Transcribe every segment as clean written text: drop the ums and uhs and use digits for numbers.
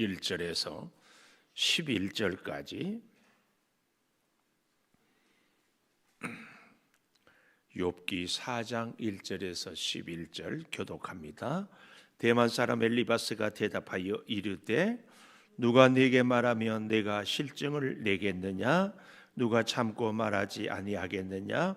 1절에서 11절까지 욥기 4장 1절에서 11절 교독합니다. 대만 사람 엘리바스가 대답하여 이르되 누가 네게 말하면 내가 실증을 내겠느냐? 누가 참고 말하지 아니하겠느냐?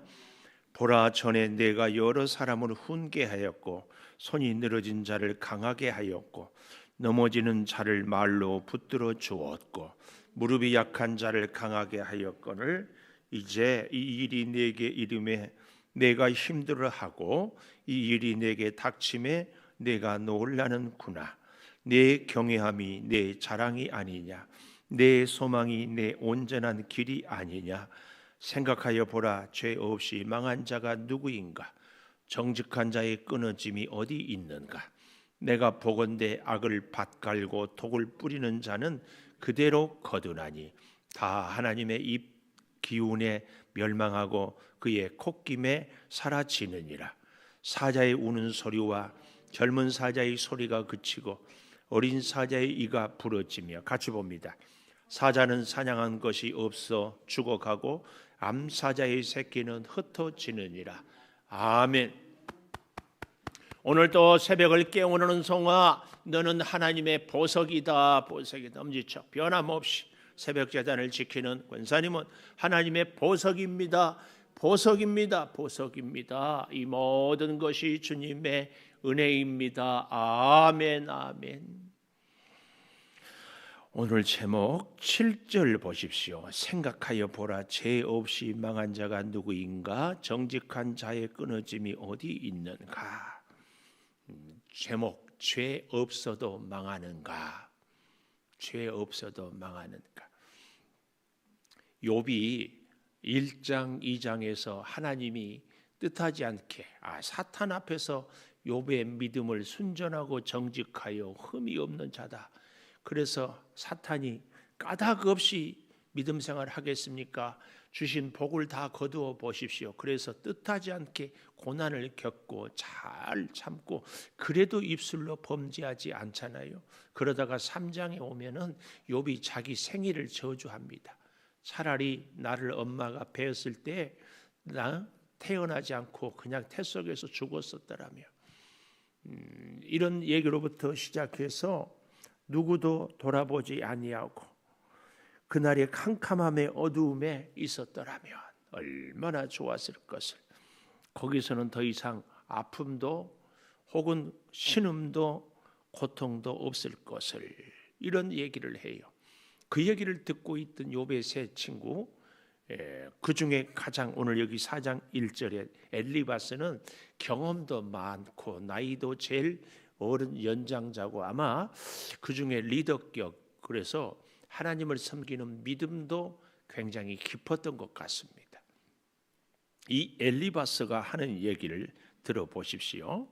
보라, 전에 내가 여러 사람을 훈계하였고 손이 늘어진 자를 강하게 하였고 넘어지는 자를 말로 붙들어 주었고 무릎이 약한 자를 강하게 하였거늘 이제 이 일이 내게 이름에 내가 힘들어하고 이 일이 내게 닥침에 내가 놀라는구나. 내 경외함이 내 자랑이 아니냐? 내 소망이 내 온전한 길이 아니냐? 생각하여 보라, 죄 없이 망한 자가 누구인가? 정직한 자의 끊어짐이 어디 있는가? 내가 보건대 악을 밭갈고 독을 뿌리는 자는 그대로 거두나니 다 하나님의 입 기운에 멸망하고 그의 콧김에 사라지느니라. 사자의 우는 소리와 젊은 사자의 소리가 그치고 어린 사자의 이가 부러지며, 같이 봅니다. 사자는 사냥한 것이 없어 죽어가고 암사자의 새끼는 흩어지느니라. 아멘. 오늘도 새벽을 깨우는 성아, 너는 하나님의 보석이다. 보석이다. 엄지척 변함없이 새벽 제단을 지키는 권사님은 하나님의 보석입니다. 보석입니다. 보석입니다. 이 모든 것이 주님의 은혜입니다. 아멘. 아멘. 오늘 제목 7절 보십시오. 생각하여 보라, 죄 없이 망한 자가 누구인가? 정직한 자의 끊어짐이 어디 있는가? 제목, 죄 없어도 망하는가? 죄 없어도 망하는가? 욥이 1장 2장에서 하나님이 뜻하지 않게 사탄 앞에서 욥의 믿음을 순전하고 정직하여 흠이 없는 자다. 그래서 사탄이 까닭 없이 믿음 생활 하겠습니까? 주신 복을 다 거두어 보십시오. 그래서 뜻하지 않게 고난을 겪고 잘 참고 그래도 입술로 범죄하지 않잖아요. 그러다가 3장에 오면은 욥이 자기 생일을 저주합니다. 차라리 나를 엄마가 배었을 때 나 태어나지 않고 그냥 태 속에서 죽었었더라며. 이런 얘기로부터 시작해서 누구도 돌아보지 아니하고 그날의 캄캄함의 어두움에 있었더라면 얼마나 좋았을 것을. 거기서는 더 이상 아픔도 혹은 신음도 고통도 없을 것을, 이런 얘기를 해요. 그 얘기를 듣고 있던 욥의 세 친구, 그 중에 가장 오늘 여기 4장 1절에 엘리바스는 경험도 많고 나이도 제일 어른 연장자고 아마 그 중에 리더격, 그래서 하나님을 섬기는 믿음도 굉장히 깊었던 것 같습니다. 이 엘리바스가 하는 얘기를 들어보십시오.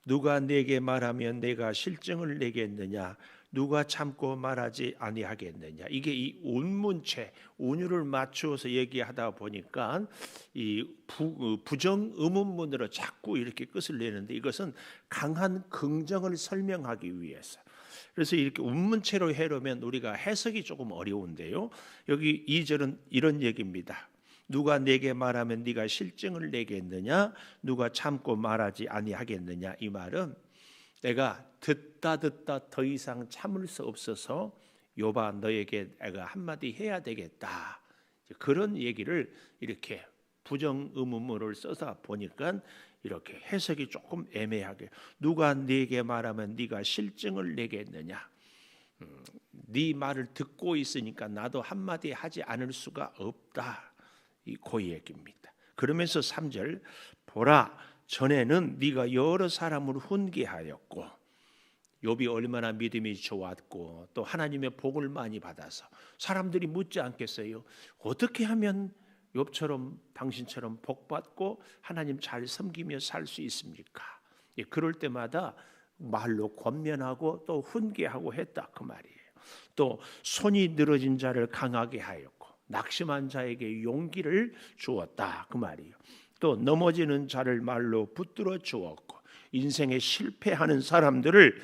누가 내게 말하면 내가 실증을 내겠느냐? 누가 참고 말하지 아니하겠느냐? 이게 이 운문체, 운율을 맞추어서 얘기하다 보니까 이 부정 의문문으로 자꾸 이렇게 끝을 내는데, 이것은 강한 긍정을 설명하기 위해서. 그래서 이렇게 운문체로 해놓으면 우리가 해석이 조금 어려운데요. 여기 2절은 이런 얘기입니다. 누가 내게 말하면 네가 실증을 내겠느냐? 누가 참고 말하지 아니하겠느냐? 이 말은 내가 듣다 더 이상 참을 수 없어서 욥아, 너에게 내가 한마디 해야 되겠다. 그런 얘기를 이렇게 부정 의문문을 써서 보니까 이렇게 해석이 조금 애매하게, 누가 네게 말하면 네가 실증을 내겠느냐? 네 말을 듣고 있으니까 나도 한마디 하지 않을 수가 없다. 그 얘기입니다. 그러면서 3절, 보라, 전에는 네가 여러 사람을 훈계하였고, 욥이 얼마나 믿음이 좋았고 또 하나님의 복을 많이 받아서 사람들이 묻지 않겠어요? 어떻게 하면 욥처럼 당신처럼 복 받고 하나님 잘 섬기며 살 수 있습니까? 그럴 때마다 말로 권면하고 또 훈계하고 했다, 그 말이에요. 또 손이 늘어진 자를 강하게 하였고 낙심한 자에게 용기를 주었다, 그 말이에요. 또 넘어지는 자를 말로 붙들어 주었고 인생에 실패하는 사람들을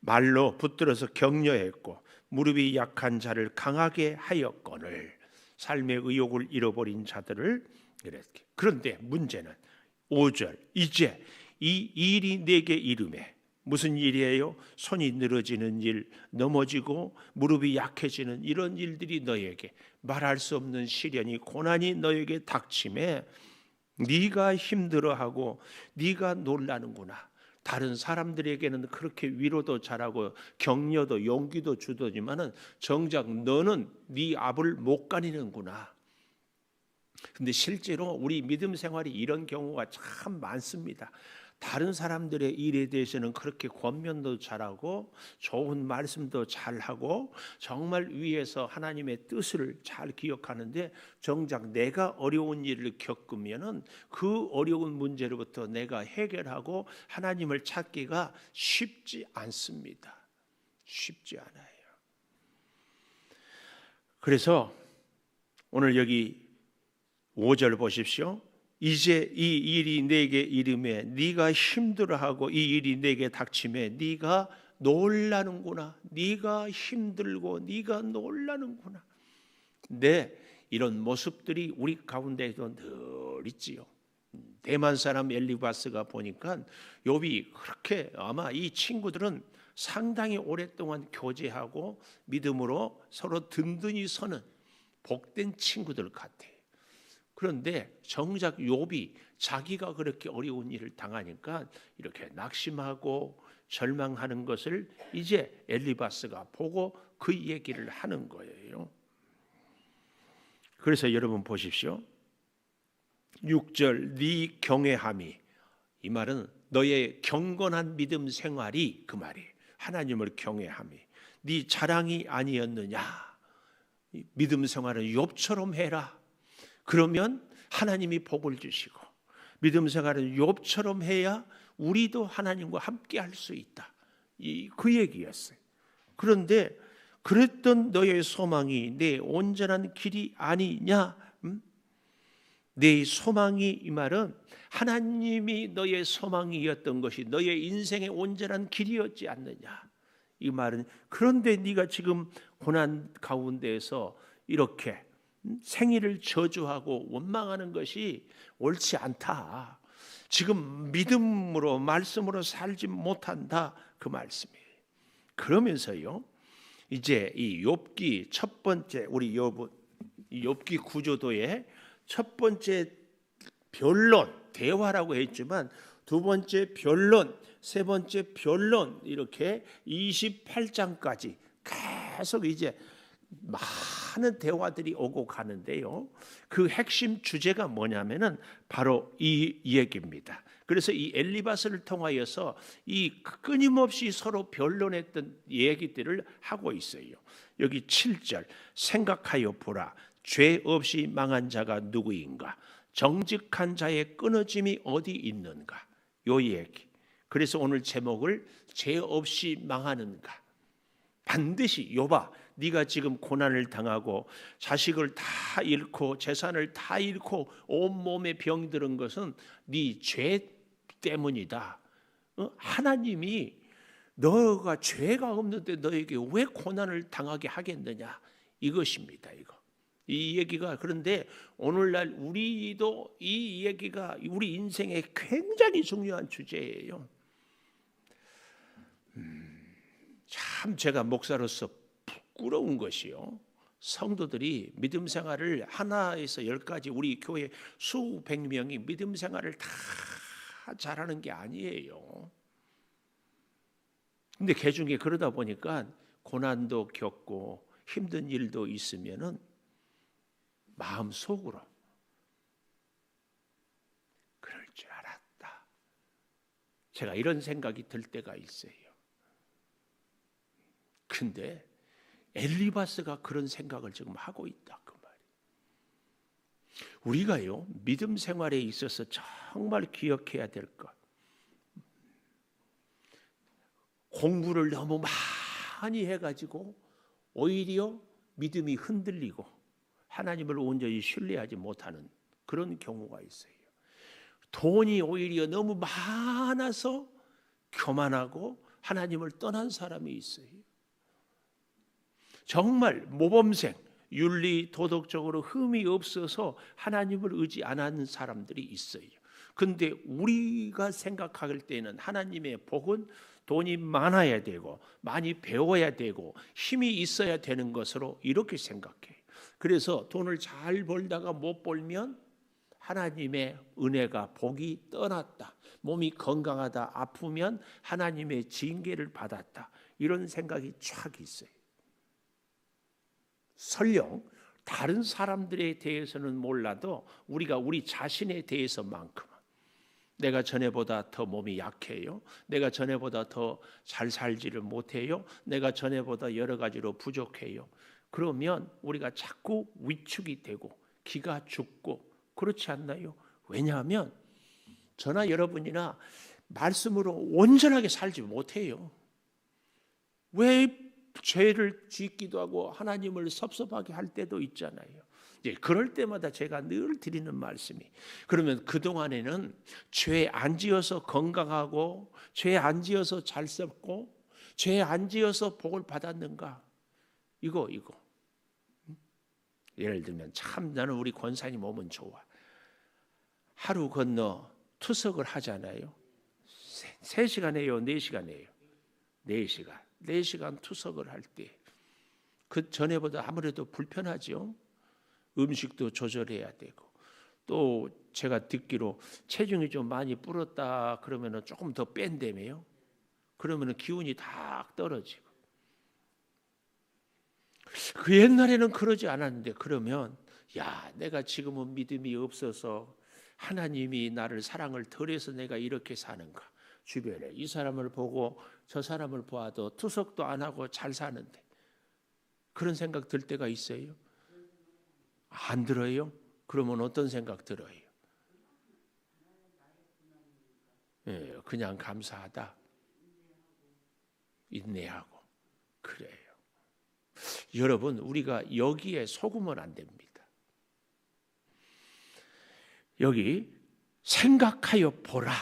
말로 붙들어서 격려했고 무릎이 약한 자를 강하게 하였거늘 삶의 의욕을 잃어버린 자들을 이렇게. 그런데 문제는 5절 이제 이 일이 내게 이르매. 무슨 일이에요? 손이 늘어지는 일, 넘어지고 무릎이 약해지는 이런 일들이 너에게, 말할 수 없는 시련이, 고난이 너에게 닥침에 네가 힘들어하고 네가 놀라는구나. 다른 사람들에게는 그렇게 위로도 잘하고 격려도 용기도 주더니만은 정작 너는 네 앞을 못 가리는구나. 근데 실제로 우리 믿음 생활이 이런 경우가 참 많습니다. 다른 사람들의 일에 대해서는 그렇게 권면도 잘하고 좋은 말씀도 잘하고 정말 위에서 하나님의 뜻을 잘 기억하는데 정작 내가 어려운 일을 겪으면은 그 어려운 문제로부터 내가 해결하고 하나님을 찾기가 쉽지 않습니다. 쉽지 않아요. 그래서 오늘 여기 5절 보십시오. 이제 이 일이 내게 이름에 네가 힘들어하고 이 일이 내게 닥침에 네가 놀라는구나. 네가 힘들고 네가 놀라는구나. 네, 이런 모습들이 우리 가운데에도 늘 있지요. 대만 사람 엘리바스가 보니까 욥이 그렇게, 아마 이 친구들은 상당히 오랫동안 교제하고 믿음으로 서로 든든히 서는 복된 친구들 같아요. 그런데 정작 욥이 자기가 그렇게 어려운 일을 당하니까 이렇게 낙심하고 절망하는 것을 이제 엘리바스가 보고 그 얘기를 하는 거예요. 그래서 여러분 보십시오. 6절 네 경외함이, 이 말은 너의 경건한 믿음 생활이, 그 말이 하나님을 경외함이 네 자랑이 아니었느냐. 믿음 생활은 욥처럼 해라. 그러면 하나님이 복을 주시고, 믿음 생활은 욥처럼 해야 우리도 하나님과 함께 할 수 있다. 그 얘기였어요. 그런데 그랬던 너의 소망이 내 온전한 길이 아니냐? 내 소망이, 이 말은 하나님이 너의 소망이었던 것이 너의 인생의 온전한 길이었지 않느냐? 이 말은, 그런데 네가 지금 고난 가운데에서 이렇게 생일을 저주하고 원망하는 것이 옳지 않다. 지금 믿음으로 말씀으로 살지 못한다. 그 말씀이에요. 그러면서요, 이제 이 욥기 첫 번째, 우리 욥기 구조도의 첫 번째 변론, 대화라고 했지만 두 번째 변론, 세 번째 변론, 이렇게 28장까지 계속 이제 많은 대화들이 오고 가는데요. 그 핵심 주제가 뭐냐면은 바로 이 얘기입니다. 그래서 이 엘리바스를 통하여서 이 끊임없이 서로 변론했던 얘기들을 하고 있어요. 여기 7절 생각하여 보라. 죄 없이 망한 자가 누구인가? 정직한 자의 끊어짐이 어디 있는가? 요 얘기. 그래서 오늘 제목을 죄 없이 망하는가? 반드시 욥아, 네가 지금 고난을 당하고 자식을 다 잃고 재산을 다 잃고 온몸에 병들은 것은 네 죄 때문이다. 하나님이 너가 죄가 없는데 너에게 왜 고난을 당하게 하겠느냐, 이것입니다. 이 얘기가, 그런데 오늘날 우리도 이 얘기가 우리 인생에 굉장히 중요한 주제예요. 참 제가 목사로서 부끄러운 것이요, 성도들이 믿음 생활을 하나에서 10가지, 우리 교회 수백 명이 믿음 생활을 다 잘하는 게 아니에요. 근데 개중에 그러다 보니까 고난도 겪고 힘든 일도 있으면은 마음속으로 그럴 줄 알았다, 제가 이런 생각이 들 때가 있어요. 근데 엘리바스가 그런 생각을 지금 하고 있다, 그 말이에요. 우리가요, 믿음 생활에 있어서 정말 기억해야 될 것, 공부를 너무 많이 해가지고 오히려 믿음이 흔들리고 하나님을 온전히 신뢰하지 못하는 그런 경우가 있어요. 돈이 오히려 너무 많아서 교만하고 하나님을 떠난 사람이 있어요. 정말 모범생, 윤리 도덕적으로 흠이 없어서 하나님을 의지 안 하는 사람들이 있어요. 근데 우리가 생각할 때는 하나님의 복은 돈이 많아야 되고 많이 배워야 되고 힘이 있어야 되는 것으로 이렇게 생각해요. 그래서 돈을 잘 벌다가 못 벌면 하나님의 은혜가 복이 떠났다. 몸이 건강하다 아프면 하나님의 징계를 받았다. 이런 생각이 쫙 있어요. 설령 다른 사람들에 대해서는 몰라도 우리가 우리 자신에 대해서만큼은 내가 전에보다 더 몸이 약해요. 내가 전에보다 더 잘 살지를 못해요. 내가 전에보다 여러 가지로 부족해요. 그러면 우리가 자꾸 위축이 되고 기가 죽고 그렇지 않나요? 왜냐하면 저나 여러분이나 말씀으로 온전하게 살지 못해요. 왜 죄를 짓기도 하고 하나님을 섭섭하게 할 때도 있잖아요. 그럴 때마다 제가 늘 드리는 말씀이, 그러면 그동안에는 죄 안 지어서 건강하고 죄 안 지어서 잘 살고 죄 안 지어서 복을 받았는가? 이거 예를 들면 참 나는 우리 권사님 몸은 좋아. 하루 건너 투석을 하잖아요. 3시간 해요? 4시간 해요? 4시간 투석을 할 때 그 전에보다 아무래도 불편하죠. 음식도 조절해야 되고 또 제가 듣기로 체중이 좀 많이 불었다 그러면 조금 더 뺀다며요. 그러면 기운이 다 떨어지고. 그 옛날에는 그러지 않았는데 그러면 야, 내가 지금은 믿음이 없어서 하나님이 나를 사랑을 덜해서 내가 이렇게 사는가. 주변에 이 사람을 보고 저 사람을 보아도 투석도 안 하고 잘 사는데 그런 생각 들 때가 있어요? 안 들어요? 그러면 어떤 생각 들어요? 그냥 감사하다. 인내하고. 그래요. 여러분, 우리가 여기에 속으면 안 됩니다. 여기 생각하여 보라.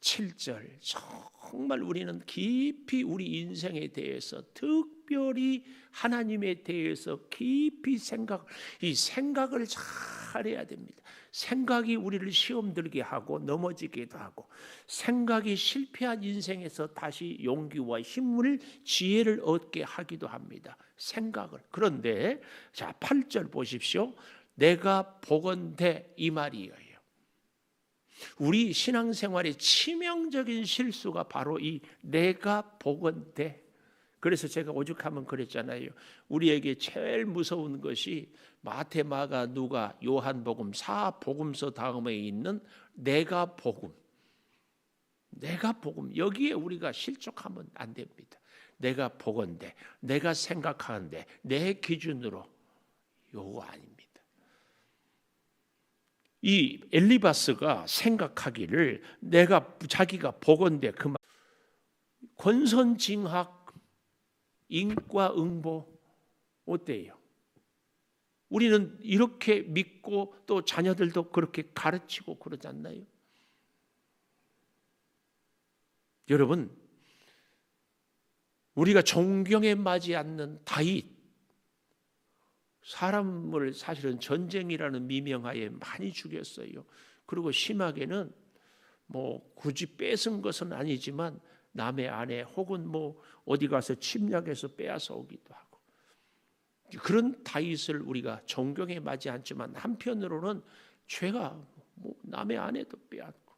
7절. 정말 우리는 깊이 우리 인생에 대해서 특별히 하나님에 대해서 깊이 이 생각을 잘해야 됩니다. 생각이 우리를 시험 들게 하고 넘어지기도 하고 생각이 실패한 인생에서 다시 용기와 힘을 지혜를 얻게 하기도 합니다. 생각을. 그런데 자 8절 보십시오. 내가 보건대 이 말이에요. 우리 신앙생활의 치명적인 실수가 바로 이 내가 보건대. 그래서 제가 오죽하면 그랬잖아요. 우리에게 제일 무서운 것이 마태, 마가, 누가, 요한복음 4복음서 다음에 있는 내가 복음. 내가 복음. 여기에 우리가 실족하면 안 됩니다. 내가 보건대, 내가 생각하는데 내 기준으로 요거 아닙니다. 이 엘리바스가 생각하기를 자기가 보건대 그 말 권선징악 인과응보 어때요? 우리는 이렇게 믿고 또 자녀들도 그렇게 가르치고 그러지 않나요? 여러분 우리가 존경에 맞지 않는 다윗 사람을 사실은 전쟁이라는 미명하에 많이 죽였어요. 그리고 심하게는 뭐 굳이 뺏은 것은 아니지만 남의 아내 혹은 뭐 어디 가서 침략해서 빼앗아 오기도 하고 그런 다윗을 우리가 존경에 맞지 않지만 한편으로는 죄가 뭐 남의 아내도 빼앗고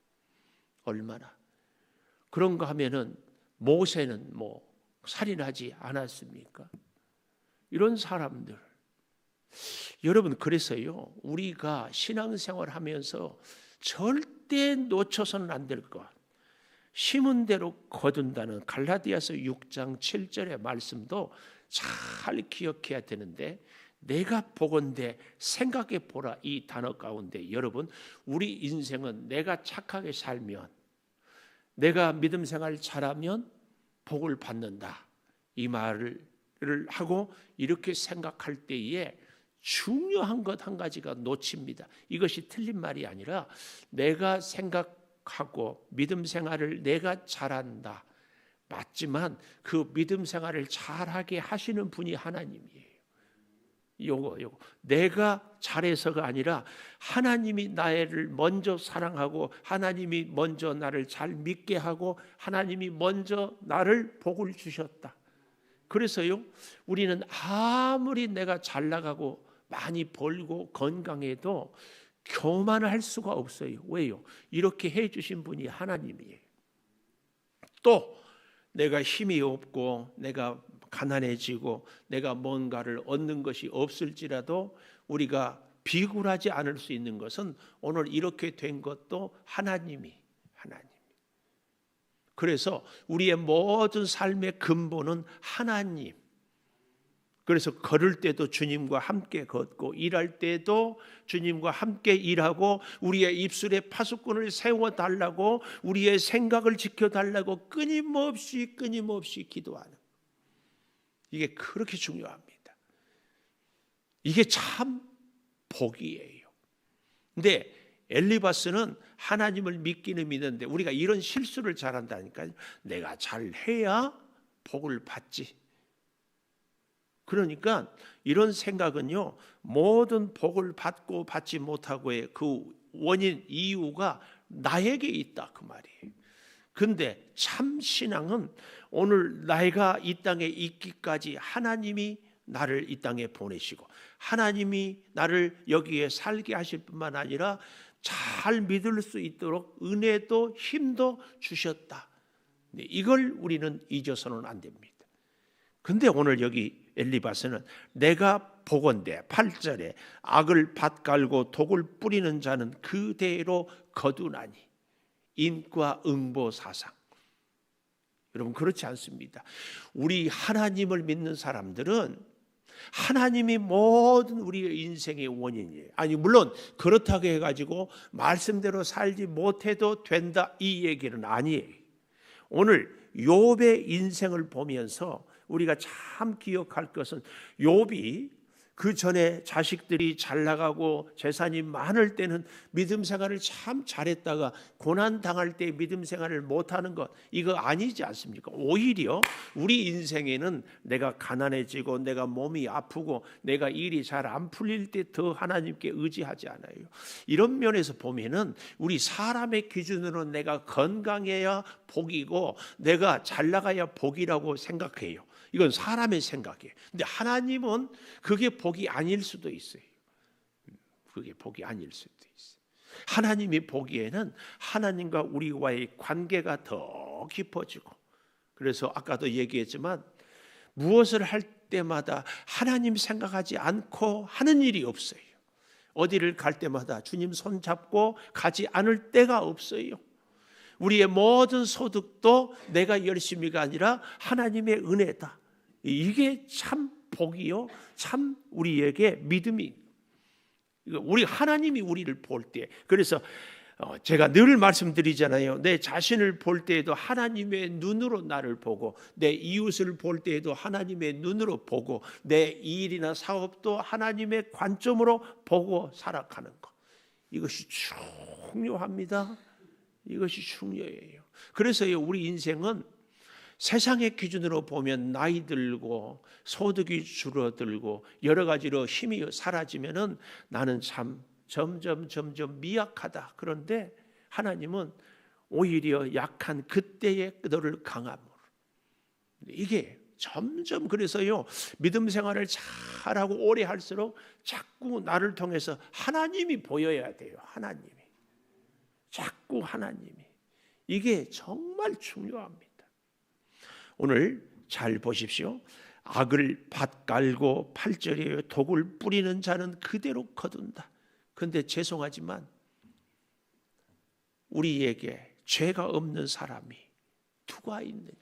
얼마나 그런가 하면은 모세는 뭐 살인하지 않았습니까? 이런 사람들 여러분 그래서요 우리가 신앙생활 하면서 절대 놓쳐서는 안 될 것 심은 대로 거둔다는 갈라디아서 6장 7절의 말씀도 잘 기억해야 되는데 내가 보건대 생각해 보라 이 단어 가운데 여러분 우리 인생은 내가 착하게 살면 내가 믿음 생활 잘하면 복을 받는다 이 말을 하고 이렇게 생각할 때에 중요한 것 한 가지가 놓칩니다. 이것이 틀린 말이 아니라 내가 생각하고 믿음 생활을 내가 잘한다. 맞지만 그 믿음 생활을 잘하게 하시는 분이 하나님이에요. 요거 내가 잘해서가 아니라 하나님이 나를 먼저 사랑하고 하나님이 먼저 나를 잘 믿게 하고 하나님이 먼저 나를 복을 주셨다. 그래서요, 우리는 아무리 내가 잘 나가고 많이 벌고 건강해도 교만을 할 수가 없어요. 왜요? 이렇게 해주신 분이 하나님이에요. 또 내가 힘이 없고 내가 가난해지고 내가 뭔가를 얻는 것이 없을지라도 우리가 비굴하지 않을 수 있는 것은 오늘 이렇게 된 것도 하나님. 그래서 우리의 모든 삶의 근본은 하나님. 그래서 걸을 때도 주님과 함께 걷고 일할 때도 주님과 함께 일하고 우리의 입술에 파수꾼을 세워달라고 우리의 생각을 지켜달라고 끊임없이 기도하는, 이게 그렇게 중요합니다. 이게 참 복이에요. 근데 엘리바스는 하나님을 믿기는 믿는데 우리가 이런 실수를 잘한다니까요. 내가 잘해야 복을 받지. 그러니까 이런 생각은요, 모든 복을 받고 받지 못하고의 그 원인, 이유가 나에게 있다, 그 말이에요. 근데 참 신앙은 오늘 내가 이 땅에 있기까지 하나님이 나를 이 땅에 보내시고 하나님이 나를 여기에 살게 하실 뿐만 아니라 잘 믿을 수 있도록 은혜도 힘도 주셨다. 이걸 우리는 잊어서는 안 됩니다. 근데 오늘 여기 엘리바스는 내가 보건대 8절에 악을 밭갈고 독을 뿌리는 자는 그대로 거두나니, 인과 응보 사상. 여러분 그렇지 않습니다. 우리 하나님을 믿는 사람들은 하나님이 모든 우리의 인생의 원인이에요. 아니 물론 그렇다고 해가지고 말씀대로 살지 못해도 된다 이 얘기는 아니에요. 오늘 욥의 인생을 보면서 우리가 참 기억할 것은 욥이 그 전에 자식들이 잘 나가고 재산이 많을 때는 믿음 생활을 참 잘했다가 고난 당할 때 믿음 생활을 못하는 것, 이거 아니지 않습니까? 오히려 우리 인생에는 내가 가난해지고 내가 몸이 아프고 내가 일이 잘 안 풀릴 때 더 하나님께 의지하지 않아요. 이런 면에서 보면은 우리 사람의 기준으로 내가 건강해야 복이고 내가 잘 나가야 복이라고 생각해요. 이건 사람의 생각이에요. 근데 하나님은 그게 복이 아닐 수도 있어요. 그게 복이 아닐 수도 있어요. 하나님이 보기에는 하나님과 우리와의 관계가 더 깊어지고, 그래서 아까도 얘기했지만 무엇을 할 때마다 하나님 생각하지 않고 하는 일이 없어요. 어디를 갈 때마다 주님 손 잡고 가지 않을 때가 없어요. 우리의 모든 소득도 내가 열심히가 아니라 하나님의 은혜다. 이게 참 복이요, 참 우리에게 믿음이. 우리 하나님이 우리를 볼 때, 그래서 제가 늘 말씀드리잖아요. 내 자신을 볼 때에도 하나님의 눈으로 나를 보고, 내 이웃을 볼 때에도 하나님의 눈으로 보고, 내 일이나 사업도 하나님의 관점으로 보고 살아가는 것, 이것이 중요합니다. 이것이 중요해요. 그래서 우리 인생은 세상의 기준으로 보면 나이 들고 소득이 줄어들고 여러 가지로 힘이 사라지면은 나는 참 점점 미약하다. 그런데 하나님은 오히려 약한 그때의 너를 강함으로, 이게 점점, 그래서요 믿음 생활을 잘하고 오래 할수록 자꾸 나를 통해서 하나님이 보여야 돼요. 하나님이 자꾸 하나님이. 이게 정말 중요합니다. 오늘 잘 보십시오. 악을 밭갈고 8절에 독을 뿌리는 자는 그대로 거둔다. 그런데 죄송하지만 우리에게 죄가 없는 사람이 누가 있느냐.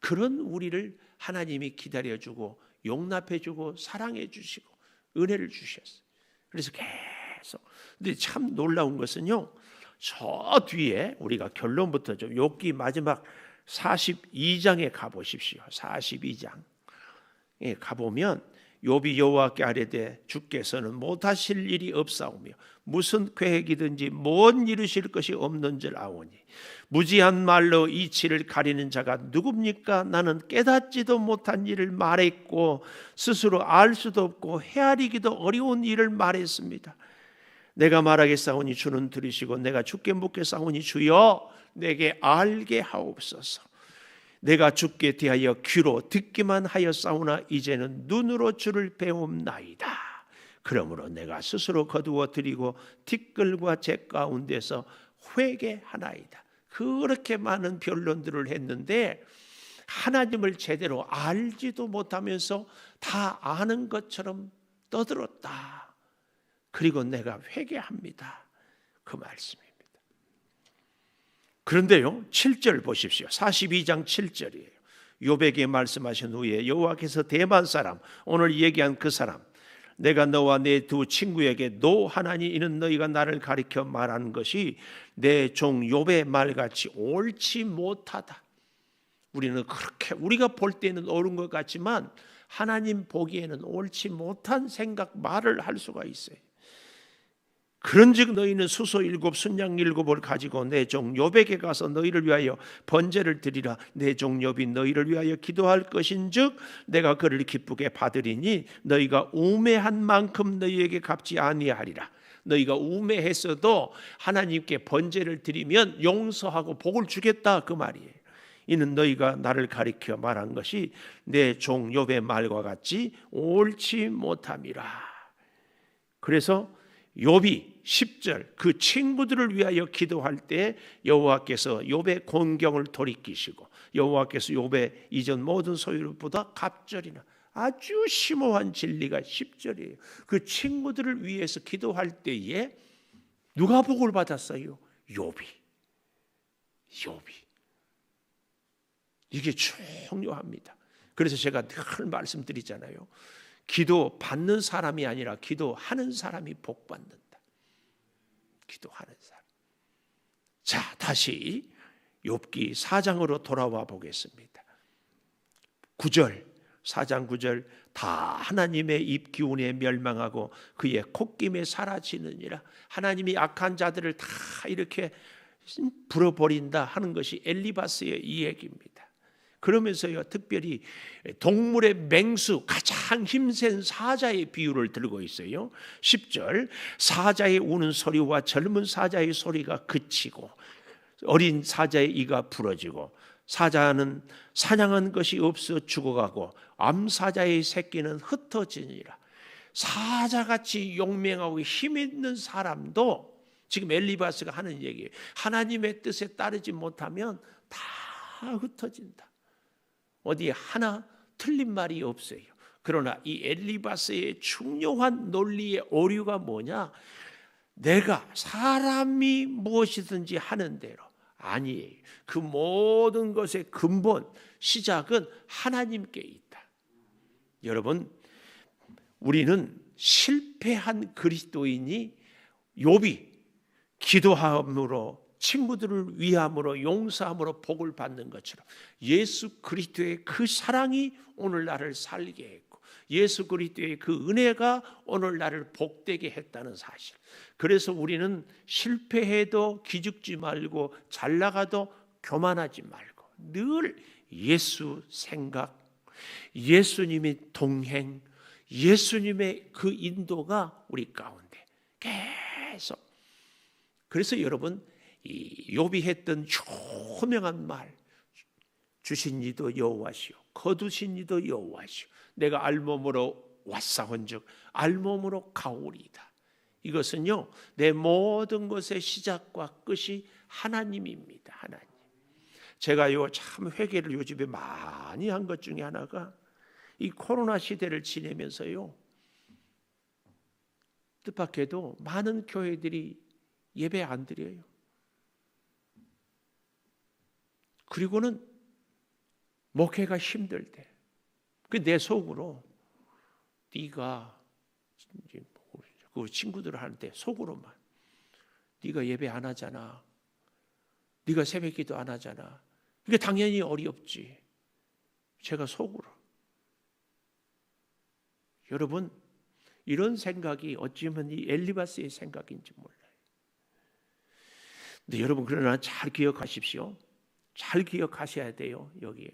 그런 우리를 하나님이 기다려주고 용납해주고 사랑해주시고 은혜를 주셨어요. 그래서 계속. 근데 참 놀라운 것은요, 저 뒤에 우리가 결론부터 좀 욥기 마지막 42장에 가보십시오. 42장에 가보면 욥이 여호와께 아뢰되 주께서는 못하실 일이 없사오며 무슨 계획이든지 뭔 이루실 것이 없는 줄 아오니 무지한 말로 이치를 가리는 자가 누굽니까? 나는 깨닫지도 못한 일을 말했고 스스로 알 수도 없고 헤아리기도 어려운 일을 말했습니다. 내가 말하겠사오니 주는 들으시고 내가 주께 묻겠사오니 주여 내게 알게 하옵소서. 내가 주께 대하여 귀로 듣기만 하였사오나 이제는 눈으로 주를 배움나이다. 그러므로 내가 스스로 거두어 드리고 티끌과 재 가운데서 회개하나이다. 그렇게 많은 변론들을 했는데 하나님을 제대로 알지도 못하면서 다 아는 것처럼 떠들었다. 그리고 내가 회개합니다. 그 말씀입니다. 그런데요, 7절 보십시오. 42장 7절이에요. 욥에게 말씀하신 후에 여호와께서 대만 사람, 오늘 얘기한 그 사람, 내가 너와 내 두 친구에게 노하나니 이는 너희가 나를 가리켜 말하는 것이 내 종 욥의 말같이 옳지 못하다. 우리는 그렇게 우리가 볼 때는 옳은 것 같지만 하나님 보기에는 옳지 못한 생각, 말을 할 수가 있어요. 그런즉 너희는 수소 7 순양 7을 가지고 내 종 욥에게 가서 너희를 위하여 번제를 드리라. 내 종 욥이 너희를 위하여 기도할 것인즉 내가 그를 기쁘게 받으리니 너희가 우매한 만큼 너희에게 갚지 아니하리라. 너희가 우매했어도 하나님께 번제를 드리면 용서하고 복을 주겠다, 그 말이에요. 이는 너희가 나를 가리켜 말한 것이 내 종 욥의 말과 같이 옳지 못함이라. 그래서 욥이 10절 그 친구들을 위하여 기도할 때 여호와께서 욥의 곤경을 돌이키시고 여호와께서 욥의 이전 모든 소유보다 갑절이나 아주 심오한 진리가 10절이에요. 그 친구들을 위해서 기도할 때에 누가 복을 받았어요? 욥이. 이게 중요합니다. 그래서 제가 늘 말씀드리잖아요. 기도 받는 사람이 아니라 기도하는 사람이 복 받는다. 기도하는 사람. 자, 다시 욥기 4장으로 돌아와 보겠습니다. 9절, 4장 9절, 다 하나님의 입 기운에 멸망하고 그의 콧김에 사라지느니라. 하나님이 악한 자들을 다 이렇게 불어버린다 하는 것이 엘리바스의 이 얘기입니다. 그러면서요, 특별히 동물의 맹수, 가장 힘센 사자의 비유를 들고 있어요. 10절, 사자의 우는 소리와 젊은 사자의 소리가 그치고 어린 사자의 이가 부러지고 사자는 사냥한 것이 없어 죽어가고 암사자의 새끼는 흩어지니라. 사자같이 용맹하고 힘 있는 사람도 지금 엘리바스가 하는 얘기예요. 하나님의 뜻에 따르지 못하면 다 흩어진다. 어디 하나 틀린 말이 없어요. 그러나 이 엘리바스의 중요한 논리의 오류가 뭐냐? 내가 사람이 무엇이든지 하는 대로 아니에요. 그 모든 것의 근본, 시작은 하나님께 있다. 여러분, 우리는 실패한 그리스도인이 욥이 기도함으로 친구들을 위함으로 용서함으로 복을 받는 것처럼 예수 그리스도의 그 사랑이 오늘 나를 살게 했고 예수 그리스도의 그 은혜가 오늘 나를 복되게 했다는 사실. 그래서 우리는 실패해도 기죽지 말고 잘 나가도 교만하지 말고 늘 예수 생각, 예수님의 동행, 예수님의 그 인도가 우리 가운데 계속. 그래서 여러분, 이 욥이 했던 효명한 말, 주신 이도 여호와시오, 거두신 이도 여호와시오, 내가 알몸으로 왔사온즉 알몸으로 가오리이다. 이것은요, 내 모든 것의 시작과 끝이 하나님입니다. 하나님. 제가요 참 회개를 요즘에 많이 한 것 중에 하나가 이 코로나 시대를 지내면서요, 뜻밖에도 많은 교회들이 예배 안 드려요. 그리고는 목회가 힘들 때 내 속으로 네가 그 친구들 하는데 속으로만 네가 예배 안 하잖아, 네가 새벽기도 안 하잖아, 이게 당연히 어렵지. 제가 속으로 여러분, 이런 생각이 어찌면 이 엘리바스의 생각인지 몰라요. 근데 여러분, 그러나 잘 기억하십시오. 잘 기억하셔야 돼요. 여기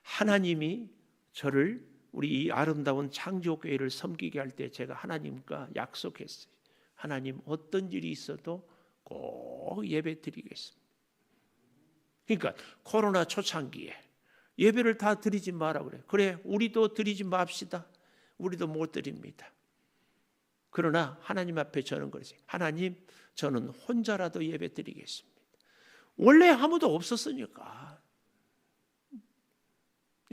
하나님이 저를 우리 이 아름다운 창조교회를 섬기게 할 때 제가 하나님과 약속했어요. 하나님, 어떤 일이 있어도 꼭 예배 드리겠습니다. 그러니까 코로나 초창기에 예배를 다 드리지 마라 그래. 그래, 우리도 드리지 맙시다. 우리도 못 드립니다. 그러나 하나님 앞에 저는 그랬어요. 하나님, 저는 혼자라도 예배 드리겠습니다. 원래 아무도 없었으니까.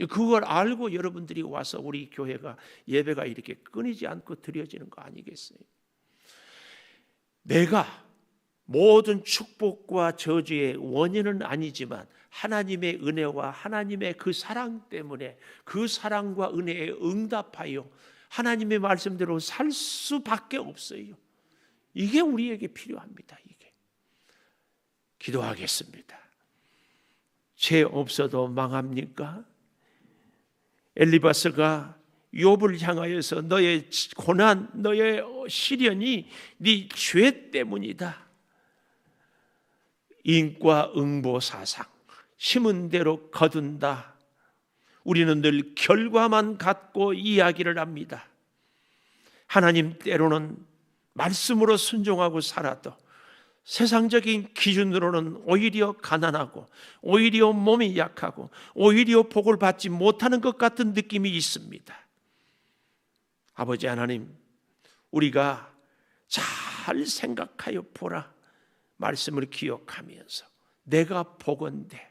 그걸 알고 여러분들이 와서 우리 교회가 예배가 이렇게 끊이지 않고 드려지는 거 아니겠어요? 내가 모든 축복과 저주의 원인은 아니지만 하나님의 은혜와 하나님의 그 사랑 때문에 그 사랑과 은혜에 응답하여 하나님의 말씀대로 살 수밖에 없어요. 이게 우리에게 필요합니다. 이게. 기도하겠습니다. 죄 없어도 망합니까? 엘리바스가 욥을 향하여서 너의 고난, 너의 시련이 네 죄 때문이다. 인과 응보 사상, 심은 대로 거둔다. 우리는 늘 결과만 갖고 이야기를 합니다. 하나님, 때로는 말씀으로 순종하고 살아도 세상적인 기준으로는 오히려 가난하고 오히려 몸이 약하고 오히려 복을 받지 못하는 것 같은 느낌이 있습니다. 아버지 하나님, 우리가 잘 생각하여 보라 말씀을 기억하면서 내가 보건대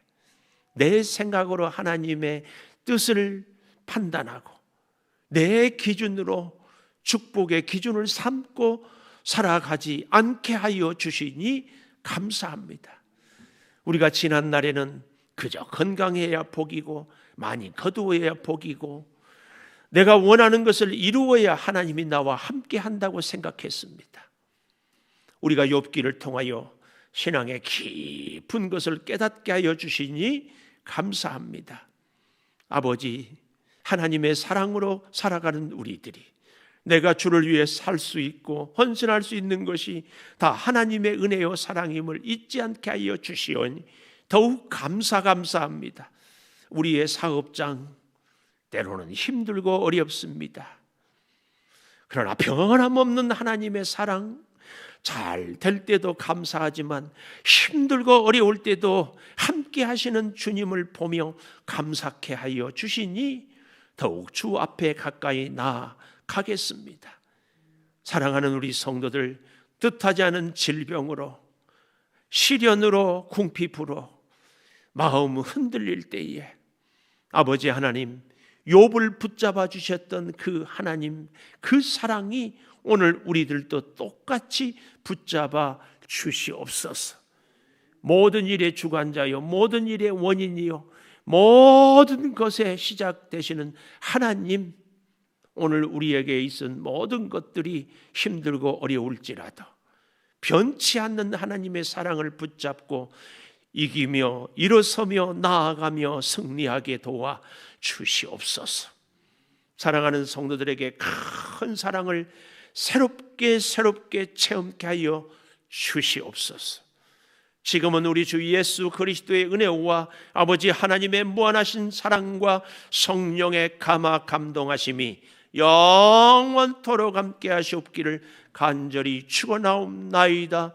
내 생각으로 하나님의 뜻을 판단하고 내 기준으로 축복의 기준을 삼고 살아가지 않게 하여 주시니 감사합니다. 우리가 지난 날에는 그저 건강해야 복이고 많이 거두어야 복이고 내가 원하는 것을 이루어야 하나님이 나와 함께 한다고 생각했습니다. 우리가 욥기를 통하여 신앙의 깊은 것을 깨닫게 하여 주시니 감사합니다. 아버지, 하나님의 사랑으로 살아가는 우리들이 내가 주를 위해 살 수 있고 헌신할 수 있는 것이 다 하나님의 은혜요 사랑임을 잊지 않게 하여 주시오니 더욱 감사합니다. 우리의 사업장 때로는 힘들고 어렵습니다. 그러나 변함없는 하나님의 사랑, 잘 될 때도 감사하지만 힘들고 어려울 때도 함께 하시는 주님을 보며 감사케 하여 주시니 더욱 주 앞에 가까이 나아가겠습니다. 사랑하는 우리 성도들, 뜻하지 않은 질병으로 시련으로 궁핍으로 마음 흔들릴 때에 아버지 하나님, 욥을 붙잡아 주셨던 그 하나님, 그 사랑이 오늘 우리들도 똑같이 붙잡아 주시옵소서. 모든 일의 주관자요, 모든 일의 원인이요, 모든 것에 시작되시는 하나님, 오늘 우리에게 있은 모든 것들이 힘들고 어려울지라도 변치 않는 하나님의 사랑을 붙잡고 이기며 일어서며 나아가며 승리하게 도와 주시옵소서. 사랑하는 성도들에게 큰 사랑을 새롭게 체험케 하여 주시옵소서. 지금은 우리 주 예수 그리스도의 은혜와 아버지 하나님의 무한하신 사랑과 성령의 감화 감동하심이 영원토록 함께 하시옵기를 간절히 축원하옵나이다.